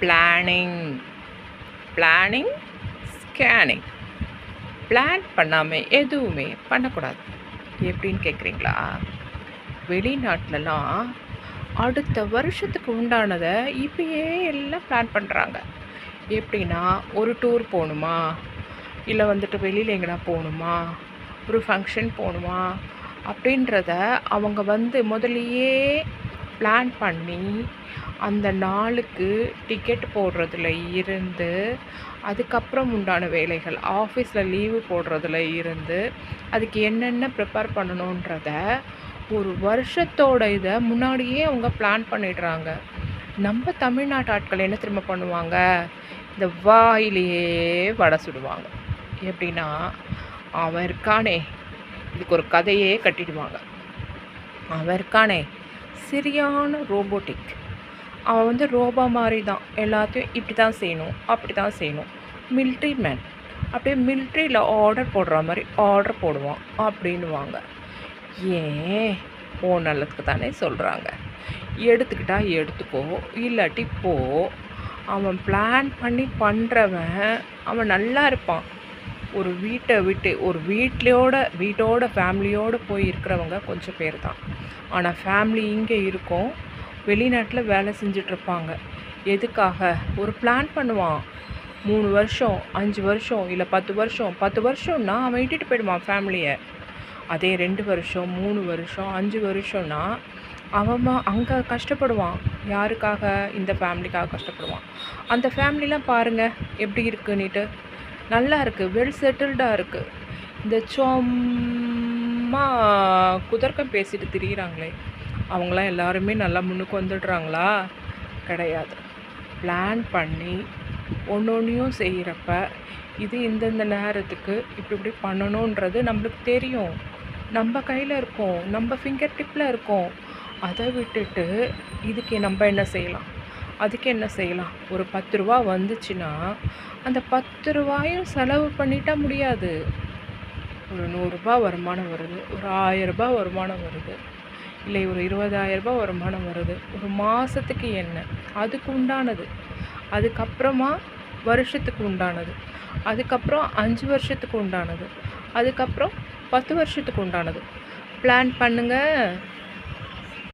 Planning planning scanning. Plan பண்ணாமல் எதுவுமே பண்ணக்கூடாது. எப்படின்னு கேட்குறீங்களா? வெளிநாட்டிலலாம் அடுத்த வருஷத்துக்கு உண்டானதை இப்பயே எல்லாம் பிளான் பண்ணுறாங்க. எப்படின்னா, ஒரு டூர் போகணுமா, இல்லை வெளியில் எங்கேனா போகணுமா, ஒரு ஃபங்க்ஷன் போகணுமா அப்படின்றத அவங்க முதல்லையே பிளான் பண்ணி அந்த நாளுக்கு டிக்கெட் போடுறதுல இருந்து, அதுக்கப்புறம் உண்டான வேலைகள், ஆஃபீஸில் லீவு போடுறதுல இருந்து, அதுக்கு என்னென்ன ப்ரிப்பேர் பண்ணணுன்றத ஒரு வருஷத்தோட இதை முன்னாடியே அவங்க பிளான் பண்ணிடுறாங்க. நம்ம தமிழ்நாட்டு ஆட்கள் என்ன திரும்ப பண்ணுவாங்க? இந்த வாயிலேயே வடை சுடுவாங்க. எப்படின்னா, அவன் இருக்கானே, இதுக்கு ஒரு கதையே கட்டிடுவாங்க. அவன் இருக்கானே சரியான ரோபோட்டிக். அவன் ரோபோ மாதிரி தான், எல்லாத்தையும் இப்படி தான் செய்யணும், அப்படி தான் செய்யணும். மிலிட்ரி மேன், அப்படியே மிலிட்ரியில் ஆர்டர் போடுற மாதிரி ஆர்டர் போடுவான் அப்படின்வாங்க. ஏன்? ஓ நல்லதுக்கு தானே சொல்கிறாங்க. எடுத்துக்கிட்டா எடுத்துக்கோ, இல்லாட்டி போ. அவன் பிளான் பண்ணி பண்ணுறவன் அவன் நல்லா இருப்பான். ஒரு வீட்டை விட்டு, ஒரு வீட்டோட ஃபேமிலியோடு போய் இருக்கிறவங்க கொஞ்சம் பேர் தான். ஆனால் ஃபேமிலி இங்கே இருக்கும், வெளிநாட்டில் வேலை செஞ்சிட்ருப்பாங்க. எதுக்காக? ஒரு பிளான் பண்ணுவான். 3 வருஷம், 5 வருஷம், இல்லை 10 வருஷம். 10 வருஷம்னா அவன் இட்டுட்டு போயிடுவான் ஃபேமிலியை. அதே 2 வருஷம், 3 வருஷம், 5 வருஷம்னா அவன் அங்கே கஷ்டப்படுவான். யாருக்காக? இந்த ஃபேமிலிக்காக கஷ்டப்படுவான். அந்த ஃபேமிலிலாம் பாருங்கள் எப்படி இருக்குன்னுட்டு. நல்லா இருக்குது, வெல் செட்டில்டாக இருக்குது. இந்த சும்மா குதர்க்கம் பேசிட்டு திரியிறாங்களே, அவங்களாம் எல்லாருமே நல்லா முன்னுக்கு வந்துடுறாங்களா? கிடையாது. பிளான் பண்ணி ஒன்றொன்றையும் செய்கிறப்ப இது இந்தந்த நேரத்துக்கு இப்படி பண்ணணுன்றது நம்மளுக்கு தெரியும், நம்ம கையில் இருக்கும், நம்ம ஃபிங்கர் டிப்பில் இருக்கும். அதை விட்டுட்டு இதுக்கு நம்ம என்ன செய்யலாம், அதுக்கு என்ன செய்யலாம்? ஒரு 10 ரூபா வந்துச்சுன்னா அந்த 10 ரூபாயும் செலவு பண்ணிட்டா முடியாது. ஒரு 100 ரூபா வருமானம் வருது, ஒரு 1000 ரூபாய் வருமானம் வருது, இல்லை ஒரு 20,000 ரூபாய் வருமானம் வருது. ஒரு மாதத்துக்கு என்ன? அதுக்கு உண்டானது. அதுக்கப்புறமா வருஷத்துக்கு உண்டானது. அதுக்கப்புறம் 5 வருஷத்துக்கு உண்டானது. அதுக்கப்புறம் 10 வருஷத்துக்கு உண்டானது. பிளான் பண்ணுங்கள்.